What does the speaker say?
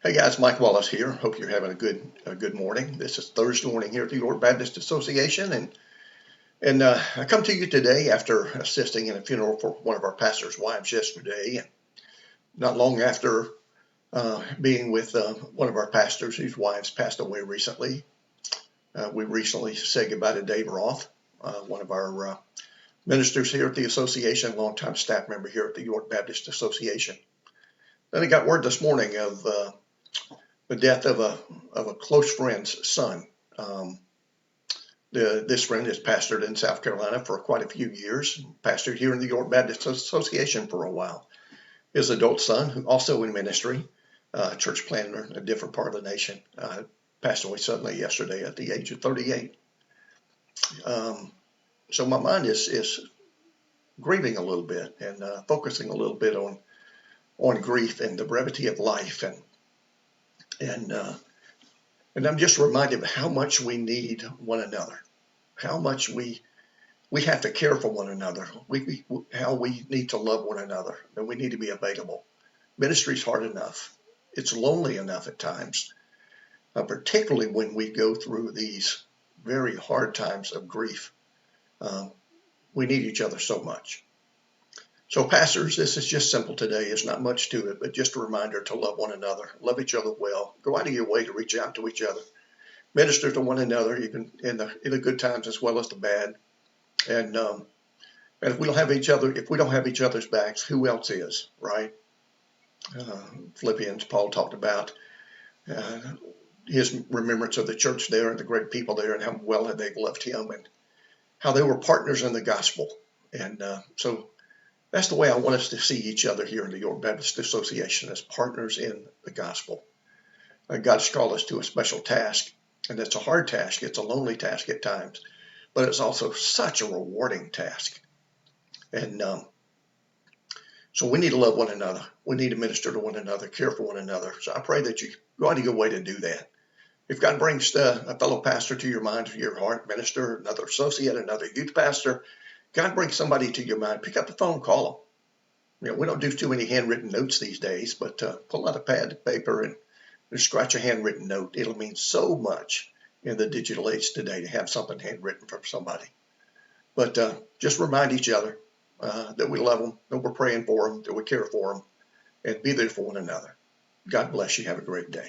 Hey guys, Mike Wallace here. Hope you're having a good morning. This is Thursday morning here at the York Baptist Association, and I come to you today after assisting in a funeral for one of our pastor's wives yesterday, and not long after being with one of our pastors whose wives passed away recently. We recently said goodbye to Dave Roth, one of our ministers here at the association, longtime staff member here at the York Baptist Association. Then I got word this morning of the death of a close friend's son. This friend has pastored in South Carolina for quite a few years, pastored here in the York Baptist Association for a while. His adult son, who also in ministry, church planter in a different part of the nation, passed away suddenly yesterday at the age of 38. So my mind is grieving a little bit and focusing a little bit on grief and the brevity of life, and I'm just reminded of how much we need one another, how much we have to care for one another, how we need to love one another, and we need to be available. Ministry's hard enough. It's lonely enough at times, particularly when we go through these very hard times of grief. We need each other so much. So pastors, this is just simple today. It's not much to it, but just a reminder to love one another, love each other well, go out of your way to reach out to each other, minister to one another, even in the good times as well as the bad. And if we don't have each other's backs, who else is, right? Philippians, Paul talked about his remembrance of the church there and the great people there and how well they've loved him and how they were partners in the gospel. And so that's the way I want us to see each other here in the York Baptist Association, as partners in the gospel. God's called us to a special task, and it's a hard task. It's a lonely task at times, but it's also such a rewarding task. And so we need to love one another. We need to minister to one another, care for one another. So I pray that you go out of your way to do that. If God brings a fellow pastor to your mind, to your heart, minister, another associate, another youth pastor, God brings somebody to your mind, pick up the phone, call them. We don't do too many handwritten notes these days, but pull out a pad and paper and scratch a handwritten note. It'll mean so much in the digital age today to have something handwritten from somebody. But just remind each other that we love them, that we're praying for them, that we care for them, and be there for one another. God bless you. Have a great day.